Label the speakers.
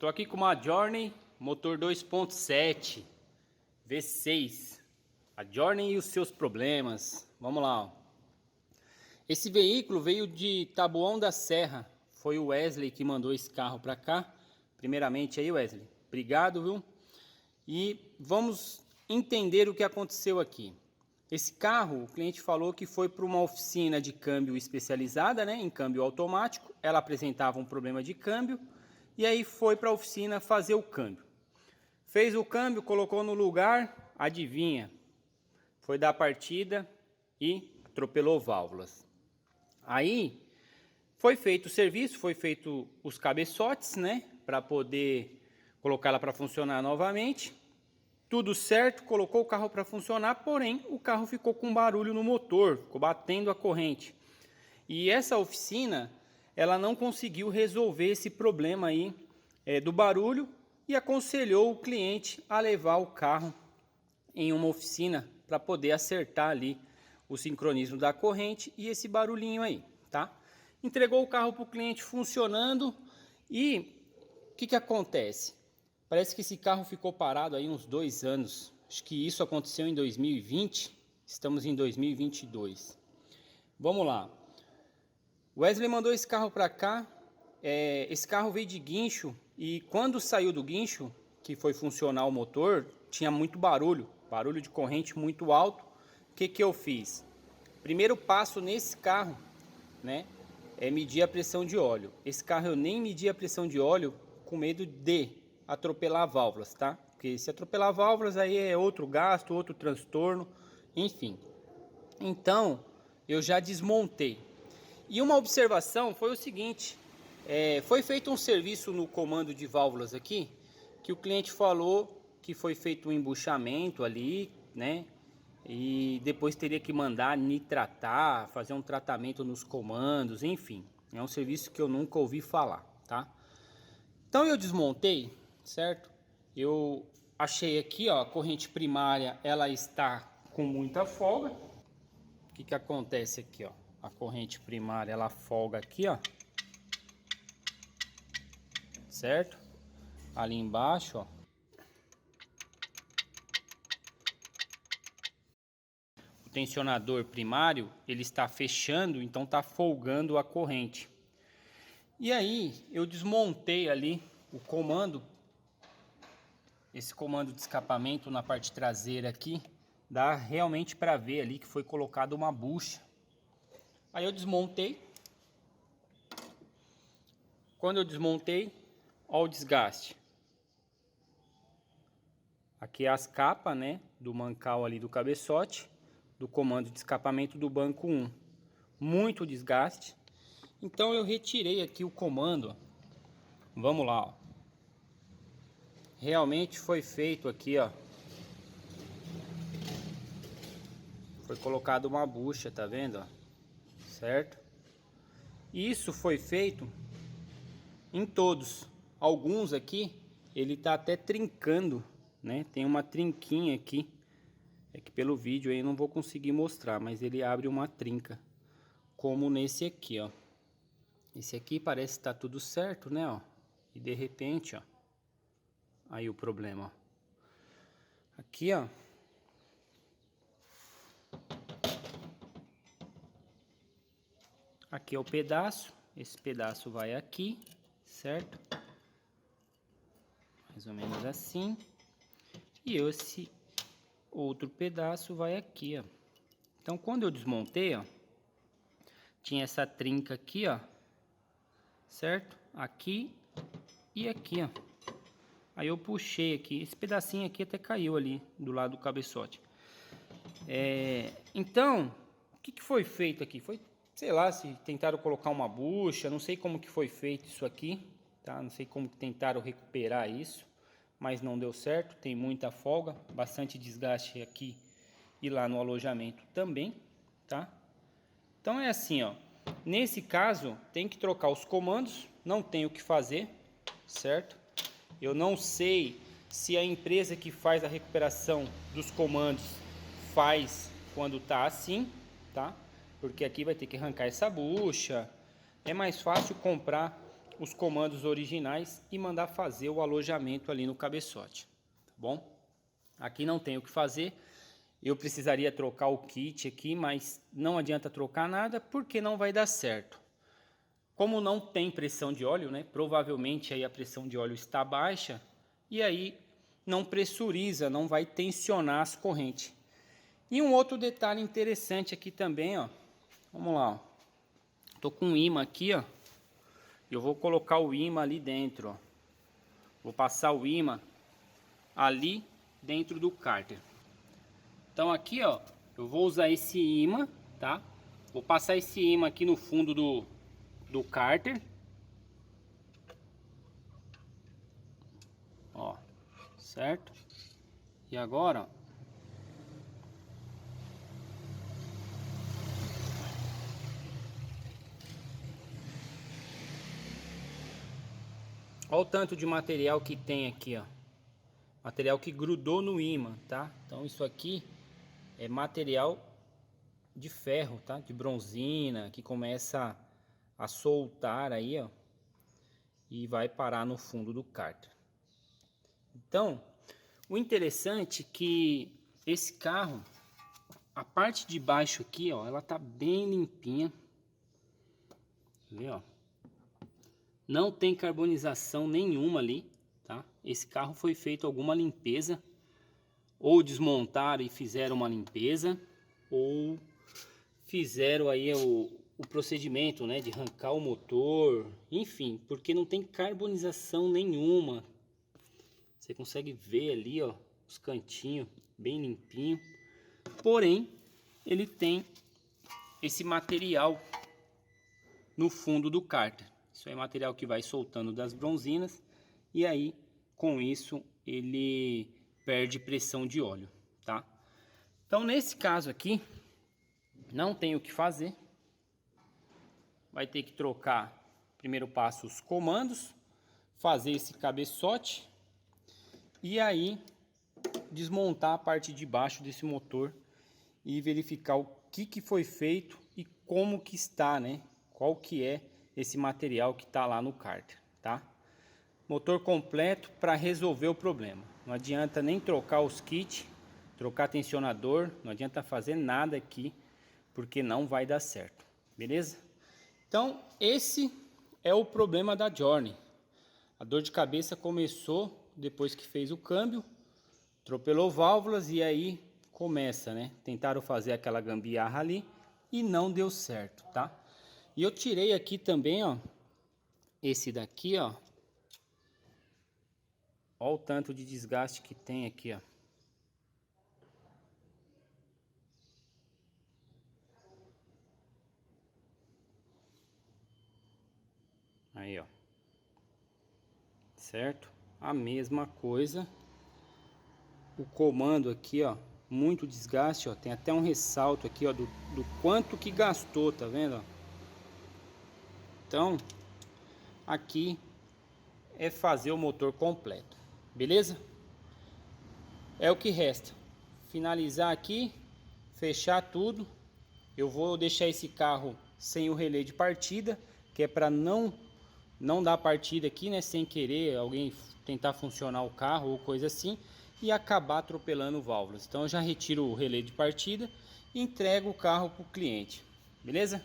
Speaker 1: Estou aqui com uma Journey motor 2.7 V6. A Journey e os seus problemas. Vamos lá. Ó. Esse veículo veio de Taboão da Serra. Foi o Wesley que mandou esse carro para cá. Primeiramente aí, Wesley, obrigado, viu? E vamos entender o que aconteceu aqui. Esse carro, o cliente falou que foi para uma oficina de câmbio especializada, né, em câmbio automático. Ela apresentava um problema de câmbio e aí foi para a oficina fazer o câmbio. Fez o câmbio, colocou no lugar, adivinha? Foi dar partida e atropelou válvulas. Aí foi feito o serviço, foi feito os cabeçotes, né, para poder colocar ela para funcionar novamente. Tudo certo, colocou o carro para funcionar, porém o carro ficou com barulho no motor, ficou batendo a corrente. E essa oficina, ela não conseguiu resolver esse problema aí do barulho e aconselhou o cliente a levar o carro em uma oficina para poder acertar ali o sincronismo da corrente e esse barulhinho aí, tá? Entregou o carro para o cliente funcionando e o que acontece? Parece que esse carro ficou parado aí uns 2 anos. Acho que isso aconteceu em 2020. Estamos em 2022. Vamos lá. O Wesley mandou esse carro para cá. Esse carro veio de guincho. E quando saiu do guincho, que foi funcionar o motor, tinha muito barulho. Barulho de corrente muito alto. O que eu fiz? Primeiro passo nesse carro, né, é medir a pressão de óleo. Esse carro eu nem medi a pressão de óleo com medo de atropelar válvulas, tá? Porque se atropelar válvulas aí é outro gasto, outro transtorno, enfim. Então eu já desmontei. E uma observação foi o seguinte: foi feito um serviço no comando de válvulas aqui, que o cliente falou que foi feito um embuchamento ali, né? E depois teria que mandar nitratar, fazer um tratamento nos comandos, enfim. É um serviço que eu nunca ouvi falar, tá? Então eu desmontei, certo? Eu achei aqui, ó, a corrente primária, ela está com muita folga. O que acontece aqui, ó? A corrente primária, ela folga aqui, ó. Certo? Ali embaixo, ó. O tensionador primário, ele está fechando, então está folgando a corrente. E aí, eu desmontei ali o comando. Esse comando de escapamento na parte traseira aqui, dá realmente para ver ali que foi colocada uma bucha. Aí eu desmontei. Quando eu desmontei, olha o desgaste. Aqui é as capas, né, do mancal ali do cabeçote, do comando de escapamento do banco 1. Muito desgaste. Então eu retirei aqui o comando. Vamos lá, ó. Realmente foi feito aqui, ó. Foi colocado uma bucha, tá vendo, ó? Certo? Isso foi feito em todos. Alguns aqui, ele tá até trincando, né? Tem uma trinquinha aqui. É que pelo vídeo aí eu não vou conseguir mostrar, mas ele abre uma trinca. Como nesse aqui, ó. Esse aqui parece que tá tudo certo, né, ó. E de repente, ó. Aí o problema, ó. Aqui, ó. Aqui é o pedaço. Esse pedaço vai aqui, certo? Mais ou menos assim. E esse outro pedaço vai aqui, ó. Então, quando eu desmontei, ó, tinha essa trinca aqui, ó. Certo? Aqui e aqui, ó. Aí eu puxei aqui. Esse pedacinho aqui até caiu ali do lado do cabeçote. Então, o que foi feito aqui? Foi, sei lá, se tentaram colocar uma bucha, não sei como que foi feito isso aqui, tá? Não sei como que tentaram recuperar isso, mas não deu certo, tem muita folga, bastante desgaste aqui e lá no alojamento também, tá? Então é assim, ó, nesse caso tem que trocar os comandos, não tem o que fazer, certo? Eu não sei se a empresa que faz a recuperação dos comandos faz quando tá assim, tá? Porque aqui vai ter que arrancar essa bucha. É mais fácil comprar os comandos originais e mandar fazer o alojamento ali no cabeçote, tá bom? Aqui não tem o que fazer, eu precisaria trocar o kit aqui, mas não adianta trocar nada porque não vai dar certo. Como não tem pressão de óleo, né? Provavelmente aí a pressão de óleo está baixa e aí não pressuriza, não vai tensionar as correntes. E um outro detalhe interessante aqui também, ó. Vamos lá, ó. Tô com um ímã aqui, ó. Eu vou colocar o ímã ali dentro, ó. Vou passar o ímã ali dentro do cárter. Então aqui, ó, eu vou usar esse ímã, tá? Vou passar esse ímã aqui no fundo do cárter. Ó, certo? E agora, ó, olha o tanto de material que tem aqui, ó. Material que grudou no ímã, tá? Então isso aqui é material de ferro, tá? De bronzina, que começa a soltar aí, ó. E vai parar no fundo do cárter. Então, o interessante é que esse carro, a parte de baixo aqui, ó, ela tá bem limpinha. Vê, ó. Não tem carbonização nenhuma ali, tá? Esse carro foi feito alguma limpeza, ou desmontaram e fizeram uma limpeza, ou fizeram aí o procedimento, né, de arrancar o motor, enfim, porque não tem carbonização nenhuma. Você consegue ver ali, ó, os cantinhos bem limpinho. Porém, ele tem esse material no fundo do cárter. Isso é material que vai soltando das bronzinas e aí com isso ele perde pressão de óleo, tá? Então nesse caso aqui não tem o que fazer. Vai ter que trocar, primeiro passo, os comandos, fazer esse cabeçote e aí desmontar a parte de baixo desse motor e verificar o que foi feito e como que está, né? Qual que é esse material que está lá no cárter, tá? Motor completo para resolver o problema. Não adianta nem trocar os kits, trocar tensionador, não adianta fazer nada aqui, porque não vai dar certo, beleza? Então, esse é o problema da Journey. A dor de cabeça começou depois que fez o câmbio, atropelou válvulas e aí começa, né? Tentaram fazer aquela gambiarra ali e não deu certo, tá? E eu tirei aqui também, ó, esse daqui, ó. Olha o tanto de desgaste que tem aqui, ó. Aí, ó. Certo? A mesma coisa. O comando aqui, ó, muito desgaste, ó. Tem até um ressalto aqui, ó, do quanto que gastou, tá vendo, ó? Então, aqui é fazer o motor completo, beleza? É o que resta. Finalizar aqui, fechar tudo. Eu vou deixar esse carro sem o relé de partida, que é para não dar partida aqui, né? Sem querer alguém tentar funcionar o carro ou coisa assim e acabar atropelando válvulas. Então eu já retiro o relé de partida e entrego o carro para o cliente, beleza?